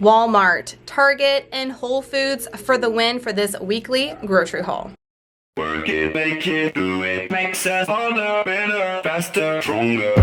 Walmart, Target, and Whole Foods for the win for this weekly grocery haul. Work it, make it, do it, makes us harder, better, faster, stronger.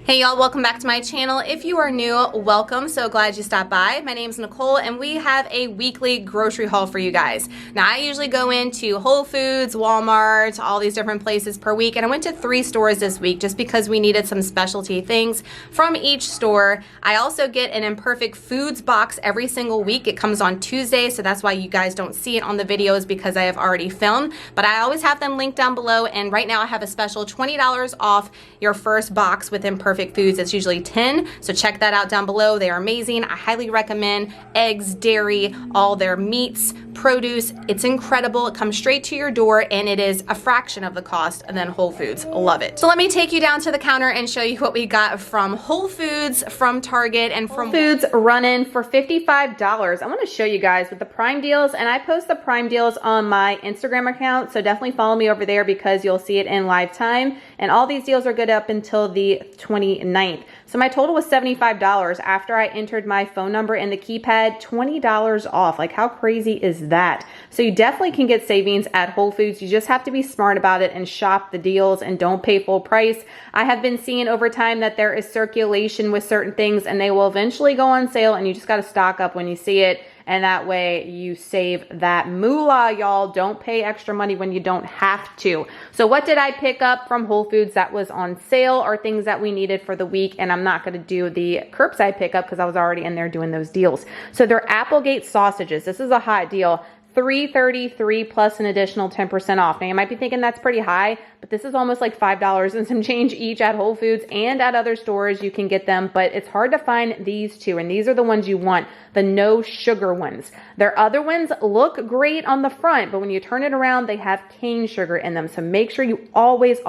Hey y'all, welcome back to my channel. If you are new, welcome. So glad you stopped by. My name is Nicole and we have a weekly grocery haul for you guys. Now I usually go into Whole Foods, Walmart, all these different places per week, and I went to 3 stores this week just because we needed some specialty things from each store. I also get an Imperfect Foods box every single week. It comes on Tuesday, so that's why you guys don't see it on the videos because I have already filmed, but I always have them linked down below, and right now I have a special $20 off your first box with Imperfect Foods. It's usually 10, so check that out down below. They are amazing. I highly recommend eggs, dairy, all their meats, produce. It's incredible. It comes straight to your door and it is a fraction of the cost than Whole Foods. Love it. So let me take you down to the counter and show you what we got from Whole Foods, from Target, and from Whole Foods running for $55. I want to show you guys with the Prime deals, and I post the Prime deals on my Instagram account, so definitely follow me over there because you'll see it in live time, and all these deals are good up until the 29th. So my total was $75 after I entered my phone number in the keypad. $20 off. Like, how crazy is that? So you definitely can get savings at Whole Foods. You just have to be smart about it and shop the deals and don't pay full price. I have been seeing over time that there is circulation with certain things and they will eventually go on sale, and you just got to stock up when you see it. And that way you save that moolah, y'all. Don't pay extra money when you don't have to. So what did I pick up from Whole Foods that was on sale, or things that we needed for the week? And I'm not going to do the curbside pickup because I was already in there doing those deals. So they're Applegate sausages. This is a hot deal. $3.33 plus an additional 10% off. Now you might be thinking that's pretty high, but this is almost like $5 and some change each at Whole Foods and at other stores. You can get them, but it's hard to find these two, and these are the ones you want, the no sugar ones. Their other ones look great on the front, but when you turn it around, they have cane sugar in them. So make sure you always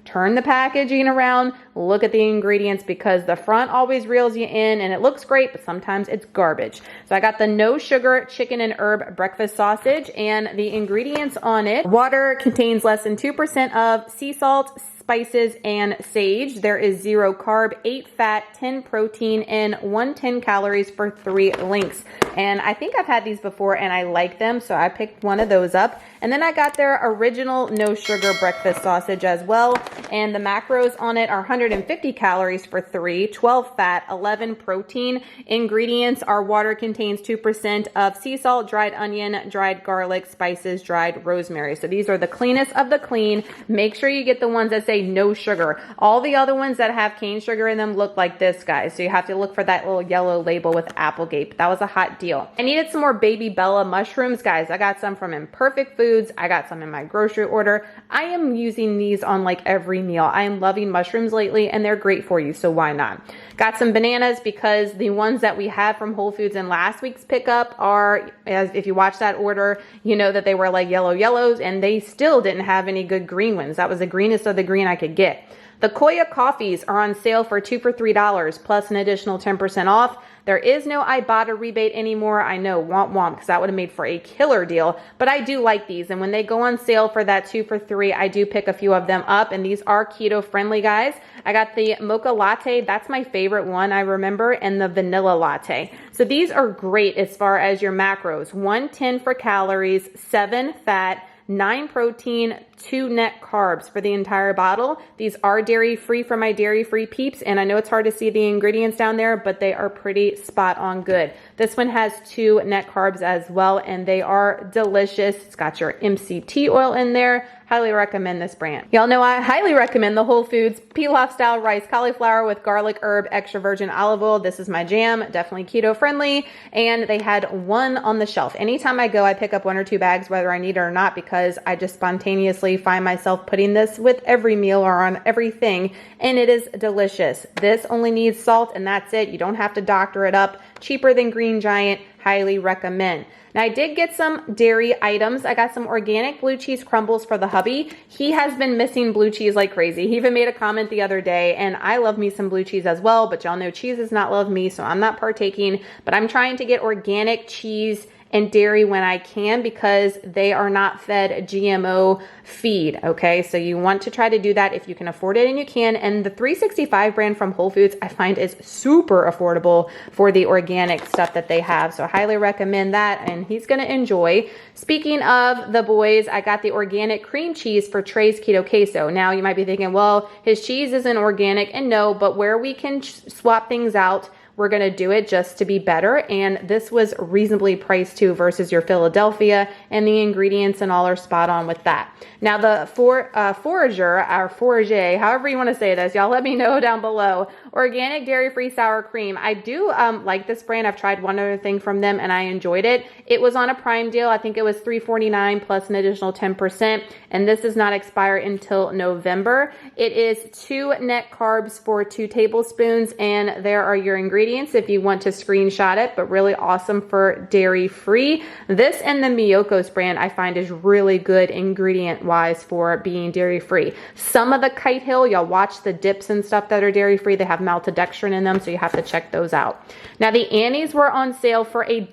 turn the packaging around, look at the ingredients, because the front always reels you in and it looks great, but sometimes it's garbage. So I got the no sugar chicken and herb breakfast sausage, and the ingredients on it: water contains less than 2% of sea salt, spices, and sage. There is 0 carb, 8 fat, 10 protein, and 110 calories for 3 links. And I think I've had these before and I like them, so I picked one of those up. And then I got their original no sugar breakfast sausage as well. And the macros on it are 150 calories for 3, 12 fat, 11 protein. Ingredients are: water contains 2% of sea salt, dried onion, dried garlic, spices, dried rosemary. So these are the cleanest of the clean. Make sure you get the ones that say no sugar. All the other ones that have cane sugar in them look like this, guys. So you have to look for that little yellow label with Applegate. But that was a hot deal. I needed some more Baby Bella mushrooms, guys. I got some from Imperfect Foods. I got some in my grocery order. I am using these on like every meal. I am loving mushrooms lately and they're great for you, so why not? Got some bananas because the ones that we had from Whole Foods in last week's pickup are, as if you watch that order, you know that they were like yellows, and they still didn't have any good green ones. That was the greenest of the green I could get. The Koya coffees are on sale for 2 for $3 plus an additional 10% off. There is no Ibotta rebate anymore. I know, womp womp, because that would have made for a killer deal, but I do like these. And when they go on sale for that 2 for $3, I do pick a few of them up, and these are keto friendly, guys. I got the mocha latte. That's my favorite one, I remember, and the vanilla latte. So these are great as far as your macros. 110 for calories, 7 fat, 9 protein, 2 net carbs for the entire bottle. These are dairy free for my dairy free peeps, and I know it's hard to see the ingredients down there, but they are pretty spot on good. This one has 2 net carbs as well, and they are delicious. It's got your MCT oil in there. Highly recommend this brand. Y'all know I highly recommend the Whole Foods pilaf style rice cauliflower with garlic herb extra virgin olive oil. This is my jam, definitely keto friendly, and they had one on the shelf. Anytime I go, I pick up 1 or 2 bags, whether I need it or not, because I just spontaneously find myself putting this with every meal or on everything, and it is delicious. This only needs salt and that's it. You don't have to doctor it up. Cheaper than Green Giant. Highly recommend. Now I did get some dairy items. I got some organic blue cheese crumbles for the hubby. He has been missing blue cheese like crazy. He even made a comment the other day, and I love me some blue cheese as well, but y'all know cheese does not love me, so I'm not partaking, but I'm trying to get organic cheese and dairy when I can, because they are not fed GMO feed. Okay, so you want to try to do that if you can afford it, and you can. And the 365 brand from Whole Foods I find is super affordable for the organic stuff that they have, so I highly recommend that, and he's gonna enjoy. Speaking of the boys, I got the organic cream cheese for Trey's Keto Queso. Now you might be thinking, well, his cheese isn't organic, and no, but where we can swap things out, we're gonna do it just to be better. And this was reasonably priced too versus your Philadelphia, and the ingredients and all are spot on with that. Now the Forager, or Foragere, however you wanna say this, y'all let me know down below. Organic dairy-free sour cream. I do like this brand. I've tried one other thing from them and I enjoyed it. It was on a Prime deal. I think it was $3.49 plus an additional 10%. And this does not expire until November. It is 2 net carbs for 2 tablespoons. And there are your ingredients if you want to screenshot it, but really awesome for dairy-free. This and the Miyokos brand I find is really good ingredient-wise for being dairy-free. Some of the Kite Hill, y'all watch the dips and stuff that are dairy-free. They have maltodextrin in them, so you have to check those out. Now the Annie's were on sale for $1,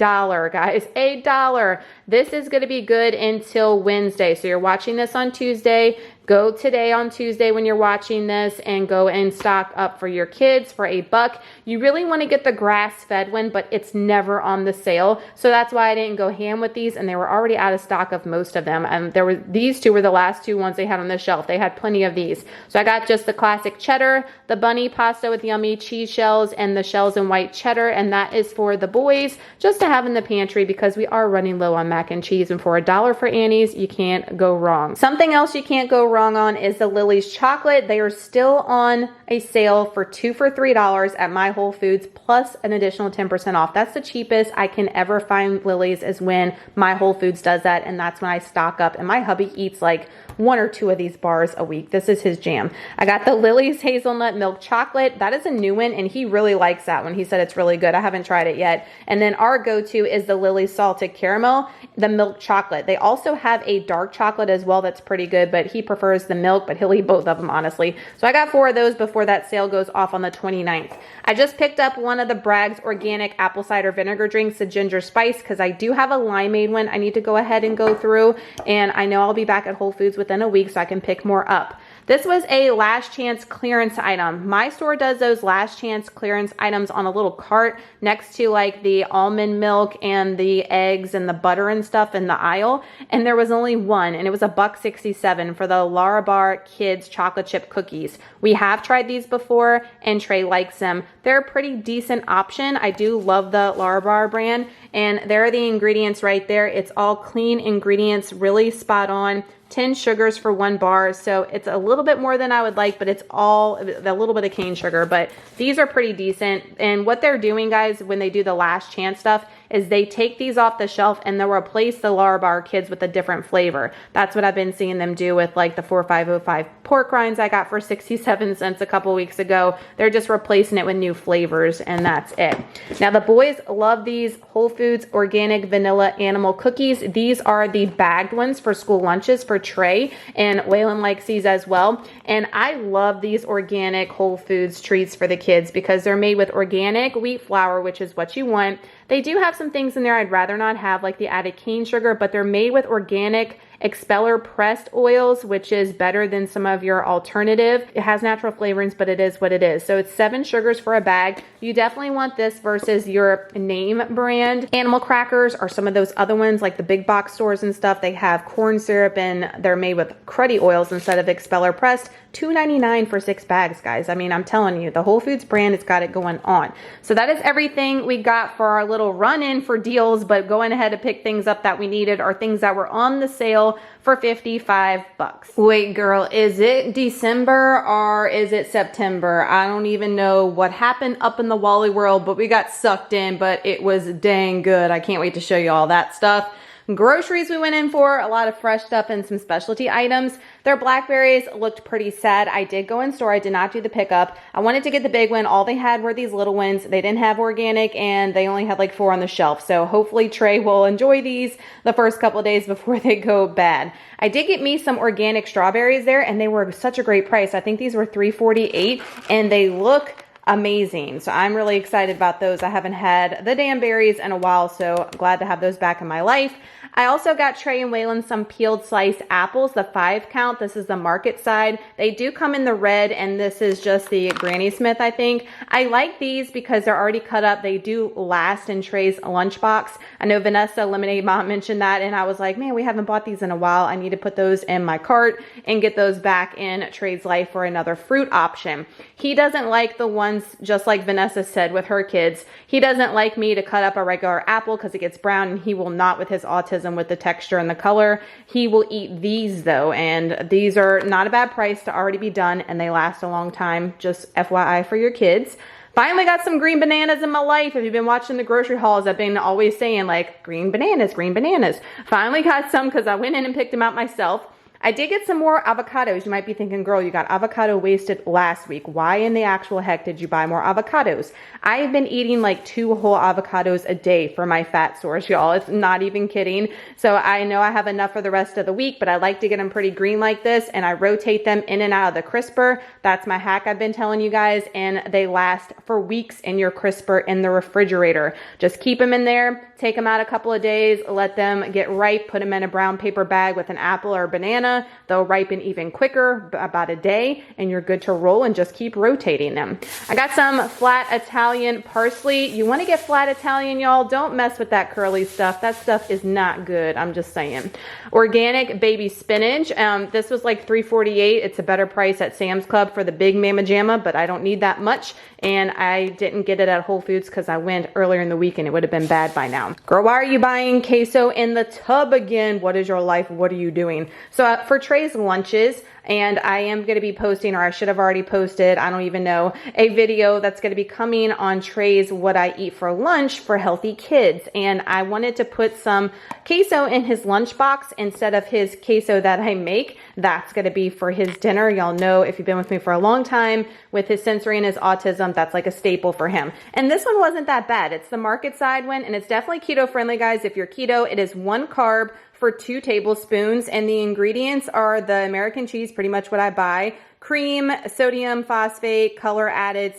guys, $1. This is going to be good until Wednesday. So you're watching this on Tuesday. Go today on Tuesday when you're watching this and go and stock up for your kids for $1. You really want to get the grass-fed one, but it's never on the sale. So that's why I didn't go ham with these, and they were already out of stock of most of them. And these 2 were the last 2 ones they had on the shelf. They had plenty of these. So I got just the classic cheddar, the bunny pasta with yummy cheese shells, and the shells and white cheddar, and that is for the boys just to have in the pantry because we are running low on mac and cheese, and for $1 for Annie's, you can't go wrong. Something else you can't go wrong on is the Lily's chocolate. They are still on a sale for 2 for $3 at my Whole Foods plus an additional 10% off. That's the cheapest I can ever find Lily's, is when my Whole Foods does that, and that's when I stock up, and my hubby eats like 1 or 2 of these bars a week. This is his jam. I got the Lily's hazelnut milk chocolate. That is a new one, and he really likes that one. He said it's really good. I haven't tried it yet. And then our go-to is the Lily's salted caramel, the milk chocolate. They also have a dark chocolate as well that's pretty good, but he prefers the milk, but he'll eat both of them, honestly. So I got 4 of those before that sale goes off on the 29th. I just picked up one of the Bragg's organic apple cider vinegar drinks, the ginger spice, because I do have a limeade one I need to go ahead and go through, and I know I'll be back at Whole Foods within a week so I can pick more up. This was a last chance clearance item. My store does those last chance clearance items on a little cart next to like the almond milk and the eggs and the butter and stuff in the aisle. And there was only one, and it was $1.67 for the LARABAR Kids chocolate chip cookies. We have tried these before and Trey likes them. They're a pretty decent option. I do love the LARABAR brand, and there are the ingredients right there. It's all clean ingredients, really spot on. 10 sugars for 1 bar, so it's a little bit more than I would like, but it's all a little bit of cane sugar, but these are pretty decent. And what they're doing, guys, when they do the last chance stuff is they take these off the shelf and they'll replace the LARABAR Kids with a different flavor. That's what I've been seeing them do with like the 4505 pork rinds I got for 67 cents a couple weeks ago. They're just replacing it with new flavors, and that's it. Now the boys love these Whole Foods organic vanilla animal cookies. These are the bagged ones for school lunches for Trey, and Waylon likes these as well. And I love these organic Whole Foods treats for the kids because they're made with organic wheat flour, which is what you want. They do have some things in there I'd rather not have, like the added cane sugar, but they're made with organic expeller pressed oils, which is better than some of your alternative. It has natural flavorings, but it is what it is. So it's 7 sugars for a bag. You definitely want this versus your name brand animal crackers or some of those other ones like the big box stores and stuff. They have corn syrup and they're made with cruddy oils instead of expeller pressed. $2.99 for 6 bags, guys. I mean, I'm telling you, the Whole Foods brand has got it going on. So that is everything we got for our little run-in for deals, but going ahead to pick things up that we needed or things that were on the sale for 55 bucks. Wait, girl, is it December or is it September? I don't even know what happened up in the Wally world, but we got sucked in, but it was dang good. I can't wait to show you all that stuff. Groceries we went in for, a lot of fresh stuff and some specialty items. Their blackberries looked pretty sad. I did go in store. I did not do the pickup. I wanted to get the big one. All they had were these little ones. They didn't have organic and they only had like 4 on the shelf. So hopefully Trey will enjoy these the first couple of days before they go bad. I did get me some organic strawberries there and they were such a great price. I think these were $3.48 and they look amazing. So I'm really excited about those. I haven't had the Danberries in a while, so glad to have those back in my life. I also got Trey and Waylon some peeled sliced apples, the 5 count. This is the market side. They do come in the red, and this is just the Granny Smith, I think. I like these because they're already cut up. They do last in Trey's lunchbox. I know Vanessa, Lemonade Mom, mentioned that, and I was like, man, we haven't bought these in a while. I need to put those in my cart and get those back in Trey's life for another fruit option. He doesn't like the ones, just like Vanessa said with her kids, he doesn't like me to cut up a regular apple because it gets brown, and he will not with his autism with the texture and the color. He will eat these though, and these are not a bad price to already be done, and they last a long time. Just FYI for your kids. Finally got some green bananas in my life. If you've been watching the grocery hauls, I've been always saying like green bananas, green bananas. Finally got some because I went in and picked them out myself. I did get some more avocados. You might be thinking, girl, you got avocado wasted last week. Why in the actual heck did you buy more avocados? I've been eating like 2 whole avocados a day for my fat source, y'all. It's not even kidding. So I know I have enough for the rest of the week, but I like to get them pretty green like this, and I rotate them in and out of the crisper. That's my hack I've been telling you guys, and they last for weeks in your crisper in the refrigerator. Just keep them in there, take them out a couple of days, let them get ripe, put them in a brown paper bag with an apple or a banana. They'll ripen even quicker, about a day, and you're good to roll, and just keep rotating them. I got some flat Italian parsley. You want to get flat Italian, y'all. Don't mess with that curly stuff. That stuff is not good. I'm just saying. Organic baby spinach. This was like $3.48. It's a better price at Sam's Club for the big Mama Jamma, but I don't need that much, and I didn't get it at Whole Foods because I went earlier in the week and it would have been bad by now. Girl, why are you buying queso in the tub again? What is your life? What are you doing? So for Trey's lunches, and I am going to be posting, or I should have already posted, I don't even know, a video that's going to be coming on Trey's what I eat for lunch for healthy kids. And I wanted to put some queso in his lunchbox instead of his queso that I make. That's going to be for his dinner. Y'all know, if you've been with me for a long time, with his sensory and his autism, that's like a staple for him. And this one wasn't that bad. It's the market side one, and it's definitely keto friendly, guys. If you're keto, it is 1 carb for 2 tablespoons, and the ingredients are the American cheese, pretty much what I buy, cream, sodium phosphate, color added,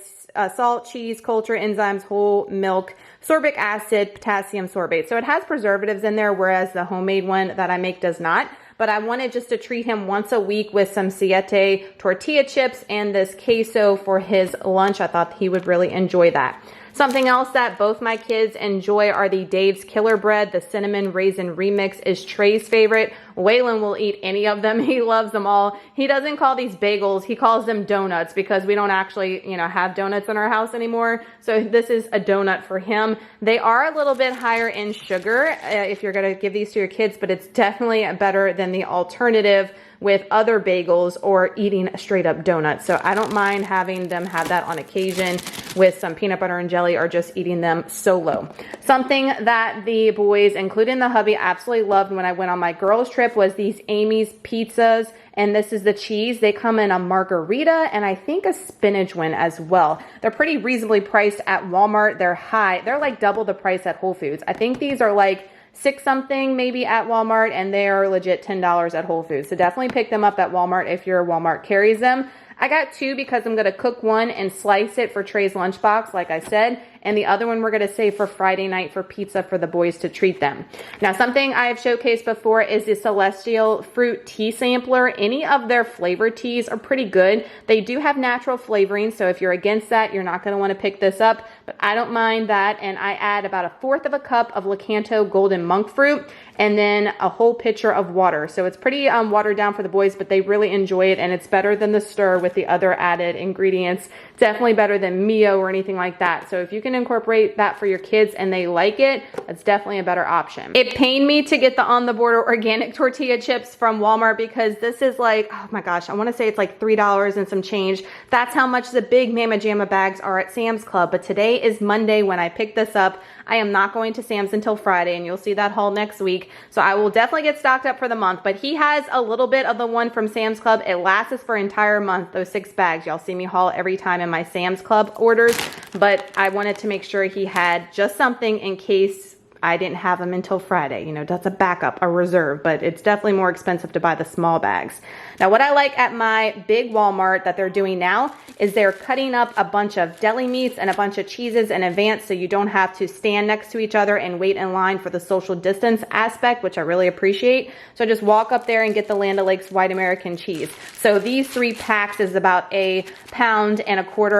salt, cheese, culture enzymes, whole milk, sorbic acid, potassium sorbate. So it has preservatives in there, whereas the homemade one that I make does not. But I wanted just to treat him once a week with some siete tortilla chips and this queso for his lunch. I thought he would really enjoy that. Something else that both my kids enjoy are the Dave's Killer Bread. The cinnamon raisin remix is Trey's favorite. Waylon will eat any of them. He loves them all. He doesn't call these bagels. He calls them donuts because we don't actually, have donuts in our house anymore. So this is a donut for him. They are a little bit higher in sugar if you're going to give these to your kids, but it's definitely better than the alternative with other bagels or eating straight up donuts. So I don't mind having them have that on occasion with some peanut butter and jelly, or just eating them solo. Something that the boys, including the hubby, absolutely loved when I went on my girls trip was these Amy's pizzas. And this is the cheese. They come in a margarita and I think a spinach one as well. They're pretty reasonably priced at Walmart. They're high. They're like double the price at Whole Foods. I think these are like $6 something maybe at Walmart, and they are legit $10 at Whole Foods. So definitely pick them up at Walmart if your Walmart carries them. I got 2 because I'm going to cook one and slice it for Trey's lunchbox, like I said. And the other one we're going to save for Friday night for pizza for the boys to treat them. Now, something I have showcased before is the Celestial Fruit Tea Sampler. Any of their flavored teas are pretty good. They do have natural flavoring, so if you're against that, you're not going to want to pick this up. But I don't mind that, and I add about 1/4 of a cup of Lakanto Golden Monk Fruit and then a whole pitcher of water. So it's pretty watered down for the boys, but they really enjoy it, and it's better than the stir with the other added ingredients. Definitely better than Mio or anything like that. So if you can incorporate that for your kids and they like it, that's definitely a better option. It pained me to get the On the Border organic tortilla chips from Walmart because this is like, oh my gosh, I want to say it's like $3 and some change. That's how much the big Mama Jamma bags are at Sam's Club. But today is Monday when I picked this up. I am not going to Sam's until Friday, and you'll see that haul next week. So I will definitely get stocked up for the month. But he has a little bit of the one from Sam's Club. It lasts us for an entire month, those 6 bags. Y'all see me haul every time in my Sam's Club orders. But I wanted to make sure he had just something in case I didn't have them until Friday. You know, that's a backup, a reserve, but it's definitely more expensive to buy the small bags. Now, what I like at my big Walmart that they're doing now is they're cutting up a bunch of deli meats and a bunch of cheeses in advance so you don't have to stand next to each other and wait in line for the social distance aspect, which I really appreciate. So just walk up there and get the Land O'Lakes white American cheese. So these 3 packs is about £1.25 pounds,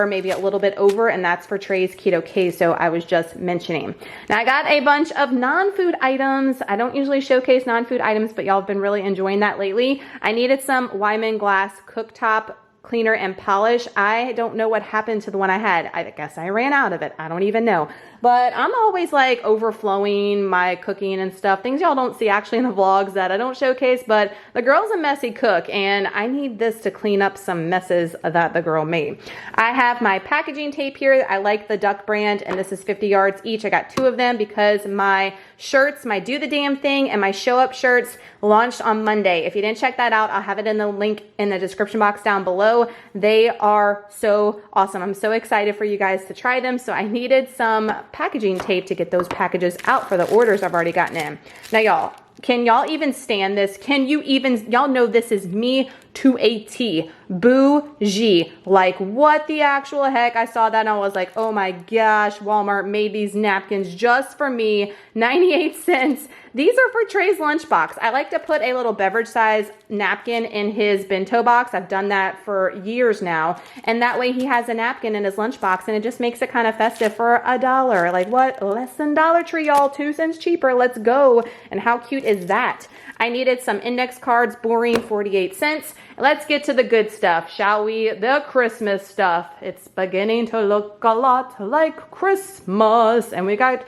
maybe a little bit over, and that's for Trey's Keto Queso I was just mentioning. Now I got a bunch of non-food items. I don't usually showcase non-food items, but y'all have been really enjoying that lately. I needed some Wyman glass cooktop cleaner and polish. I don't know what happened to the one I had. I guess I ran out of it. I don't even know. But I'm always like overflowing my cooking and stuff. Things y'all don't see actually in the vlogs that I don't showcase, but the girl's a messy cook and I need this to clean up some messes that the girl made. I have my packaging tape here. I like the Duck brand and this is 50 yards each. I got 2 of them because my shirts, my Do the Damn Thing and my Show Up shirts launched on Monday. If you didn't check that out, I'll have it in the link in the description box down below. They are so awesome. I'm so excited for you guys to try them. So I needed some packaging tape to get those packages out for the orders I've already gotten in. Now y'all, can y'all even stand this? Can you even, y'all know this is me to a T. Bougie. Like what the actual heck? I saw that and I was like, oh my gosh, Walmart made these napkins just for me. 98 cents. These are for Trey's lunchbox. I like to put a little beverage size napkin in his bento box. I've done that for years now. And that way he has a napkin in his lunchbox and it just makes it kind of festive for $1. Like what? Less than Dollar Tree, y'all. 2 cents cheaper. Let's go. And how cute is that? I needed some index cards, boring, 48 cents. Let's get to the good stuff, shall we? The Christmas stuff. It's beginning to look a lot like Christmas. And we got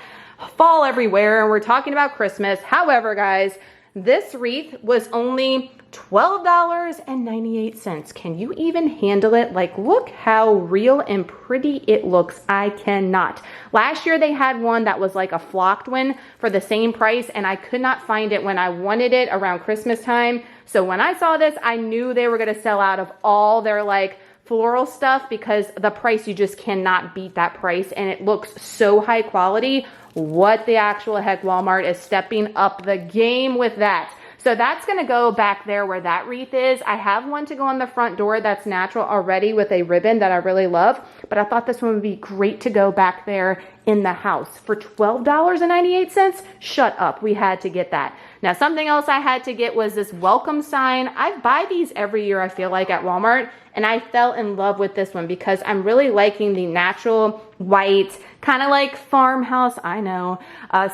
fall everywhere and we're talking about Christmas. However, guys, this wreath was only $12.98. Can you even handle it? Like, look how real and pretty it looks. I cannot. Last year they had one that was like a flocked one for the same price and I could not find it when I wanted it around Christmas time. So when I saw this, I knew they were going to sell out of all their like floral stuff because the price, you just cannot beat that price and it looks so high quality. What the actual heck, Walmart is stepping up the game with that. So that's going to go back there where that wreath is. I have one to go on the front door that's natural already with a ribbon that I really love, but I thought this one would be great to go back there in the house for $12.98. Shut up. We had to get that. Now, something else I had to get was this welcome sign. I buy these every year, I feel like, at Walmart, and I fell in love with this one because I'm really liking the natural white, kind of like farmhouse, I know,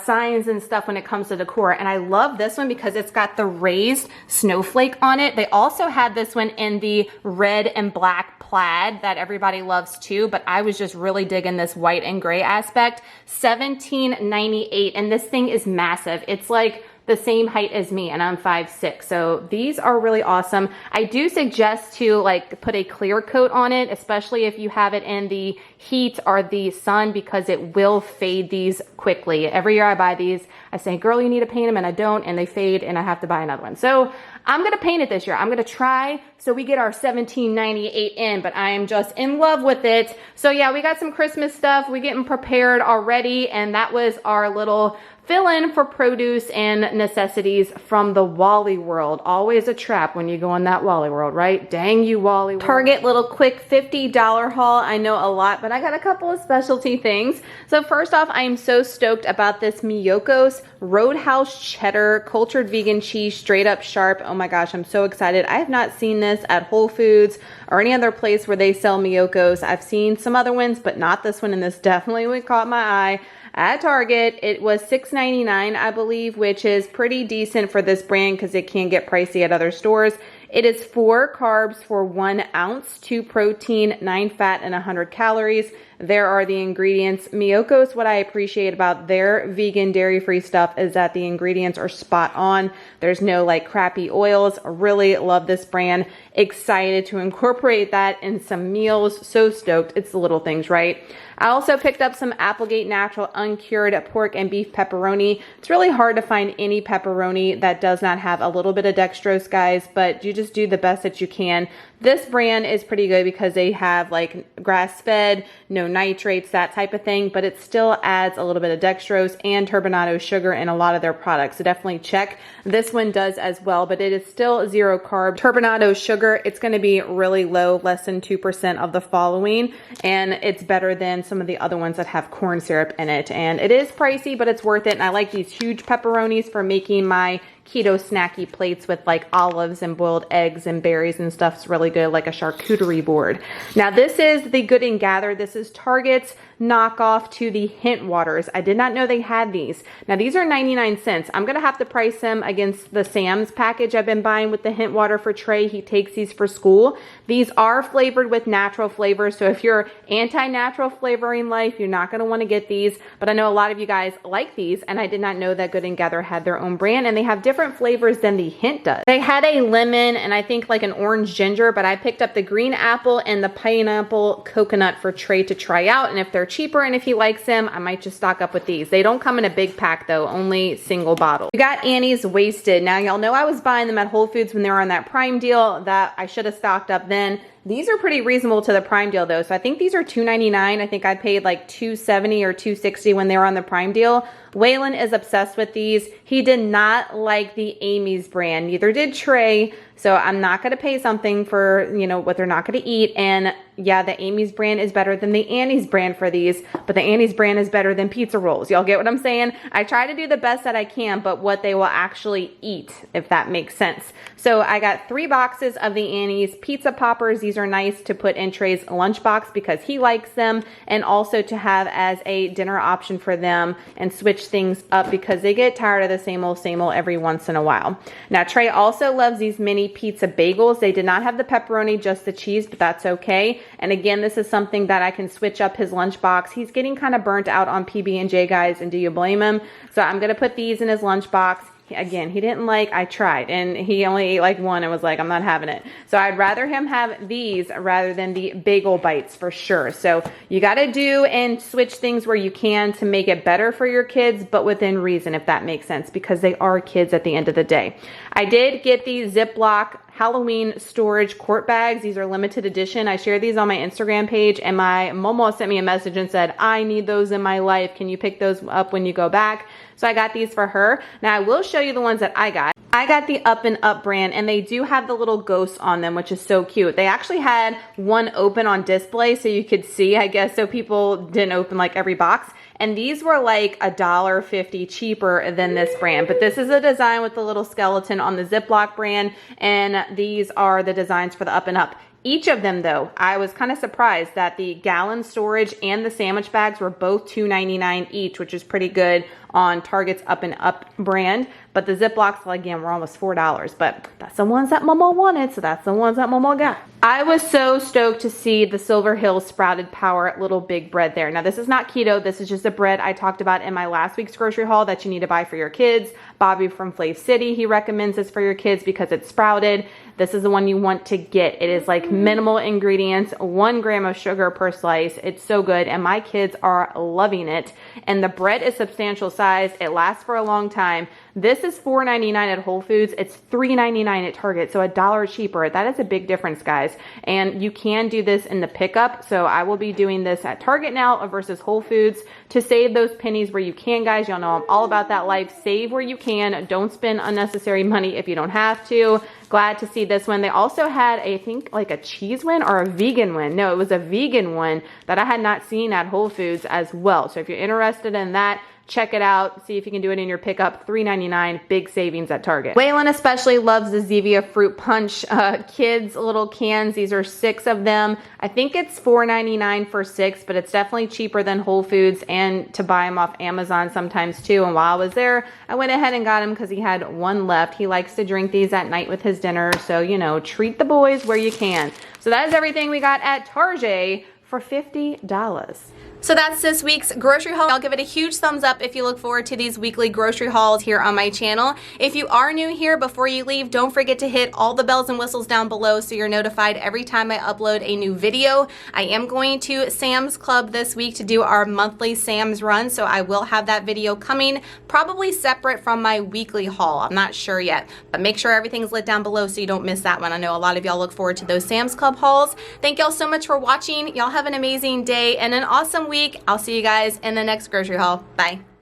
signs and stuff when it comes to decor. And I love this one because it's got the raised snowflake on it. They also had this one in the red and black plaid that everybody loves too, but I was just really digging this white and gray aspect. $17.98, and this thing is massive. It's like the same height as me and I'm 5'6". So these are really awesome. I do suggest to like put a clear coat on it, especially if you have it in the heat or the sun, because it will fade these quickly. Every year I buy these, I say, girl, you need to paint them, and I don't, and they fade and I have to buy another one. So I'm going to paint it this year. I'm going to try so we get our $17.98 in, but I am just in love with it. So yeah, we got some Christmas stuff. We're getting prepared already, and that was our little fill in for produce and necessities from the Wally World. Always a trap when you go in that Wally World, right? Dang you, Wally World. Target little quick $50 haul. I know a lot, but I got a couple of specialty things. So first off, I am so stoked about this Miyoko's Roadhouse Cheddar Cultured Vegan Cheese, straight up sharp. Oh my gosh, I'm so excited. I have not seen this at Whole Foods or any other place where they sell Miyoko's. I've seen some other ones, but not this one, and this definitely caught my eye. At Target, it was $6.99, I believe, which is pretty decent for this brand because it can get pricey at other stores. It is 4 carbs for 1 ounce, 2 protein, 9 fat, and 100 calories. There are the ingredients. Miyoko's, what I appreciate about their vegan dairy-free stuff is that the ingredients are spot on. There's no like crappy oils. Really love this brand. Excited to incorporate that in some meals. So stoked. It's the little things, right? I also picked up some Applegate Natural Uncured pork and beef pepperoni. It's really hard to find any pepperoni that does not have a little bit of dextrose, guys, but you just do the best that you can. This brand is pretty good because they have like grass-fed, no nitrates, that type of thing, but it still adds a little bit of dextrose and turbinado sugar in a lot of their products. So definitely check. This one does as well, but it is still 0 carb. Turbinado sugar, it's going to be really low, less than 2% of the following, and it's better than some of the other ones that have corn syrup in it. And it is pricey, but it's worth it. And I like these huge pepperonis for making my keto snacky plates with like olives and boiled eggs and berries and stuff. It's really good, like a charcuterie board. Now this is the Good and Gather. This is Target's knockoff to the Hint Waters. I did not know they had these. Now these are 99 cents. I'm gonna have to price them against the Sam's package I've been buying with the Hint Water for Trey. He takes these for school. These are flavored with natural flavors, so if you're anti-natural flavoring life, you're not gonna wanna get these, but I know a lot of you guys like these, and I did not know that Good and Gather had their own brand, and they have different flavors than the Hint does. They had a lemon and I think like an orange ginger, but I picked up the green apple and the pineapple coconut for Trey to try out, and if they're cheaper and if he likes them, I might just stock up with these. They don't come in a big pack though, only single bottle. You got Annie's Wasted. Now y'all know I was buying them at Whole Foods when they were on that Prime deal that I should have stocked up then. These are pretty reasonable to the Prime deal though. So I think these are $2.99. I think I paid like $2.70 or $2.60 when they were on the Prime deal. Waylon is obsessed with these. He did not like the Amy's brand. Neither did Trey. So I'm not going to pay something for, you know, what they're not going to eat. And yeah, the Amy's brand is better than the Annie's brand for these, but the Annie's brand is better than pizza rolls. Y'all get what I'm saying? I try to do the best that I can, but what they will actually eat, if that makes sense. So I got 3 boxes of the Annie's pizza poppers. These are nice to put in Trey's lunchbox because he likes them, and also to have as a dinner option for them and switch things up because they get tired of the same old every once in a while. Now Trey also loves these mini pizza bagels. They did not have the pepperoni, just the cheese, but that's okay. And again, this is something that I can switch up his lunchbox. He's getting kind of burnt out on PB&J, guys, and do you blame him? So I'm going to put these in his lunchbox. Again, he didn't like, I tried, and he only ate like one and was like, I'm not having it. So I'd rather him have these rather than the bagel bites for sure. So you got to do and switch things where you can to make it better for your kids, but within reason, if that makes sense, because they are kids at the end of the day. I did get these Ziploc Halloween storage quart bags. These are limited edition. I shared these on my Instagram page, and my Momo sent me a message and said, I need those in my life. Can you pick those up when you go back? So I got these for her. Now I will show you the ones that I got. I got the Up and Up brand, and they do have the little ghosts on them, which is so cute. They actually had one open on display so you could see, I guess, so people didn't open like every box. And these were like $1.50 cheaper than this brand. But this is a design with the little skeleton on the Ziploc brand, and these are the designs for the Up and Up. Each of them though, I was kind of surprised that the gallon storage and the sandwich bags were both $2.99 each, which is pretty good on Target's Up and Up brand. But the Ziplocs, again, were almost $4. But that's the ones that Momo wanted, so that's the ones that Momo got. I was so stoked to see the Silver Hill Sprouted Power Little Big Bread there. Now, this is not keto. This is just a bread I talked about in my last week's grocery haul that you need to buy for your kids. Bobby from Flav City, he recommends this for your kids because it's sprouted. This is the one you want to get. It is like minimal ingredients, 1 gram of sugar per slice. It's so good, and my kids are loving it. And the bread is substantial size. It lasts for a long time. This is $4.99 at Whole Foods. It's $3.99 at Target, so $1 cheaper. That is a big difference, guys. And you can do this in the pickup. So I will be doing this at Target now versus Whole Foods to save those pennies where you can, guys. Y'all know I'm all about that life. Save where you can. Don't spend unnecessary money if you don't have to. Glad to see this one. They also had, I think, like a cheese one or a vegan one. No, it was a vegan one that I had not seen at Whole Foods as well. So if you're interested in that, check it out. See if you can do it in your pickup. $3.99, big savings at Target. Waylon especially loves the Zevia Fruit Punch kids little cans. These are 6 of them. I think it's $4.99 for 6, but it's definitely cheaper than Whole Foods and to buy them off Amazon sometimes too. And while I was there, I went ahead and got him because he had 1 left. He likes to drink these at night with his dinner. So, you know, treat the boys where you can. So that is everything we got at Target for $50. So that's this week's grocery haul. I'll give it a huge thumbs up if you look forward to these weekly grocery hauls here on my channel. If you are new here, before you leave, don't forget to hit all the bells and whistles down below so you're notified every time I upload a new video. I am going to Sam's Club this week to do our monthly Sam's run, so I will have that video coming, probably separate from my weekly haul. I'm not sure yet, but make sure everything's lit down below so you don't miss that one. I know a lot of y'all look forward to those Sam's Club hauls. Thank y'all so much for watching. Y'all have an amazing day and an awesome week. I'll see you guys in the next grocery haul. Bye.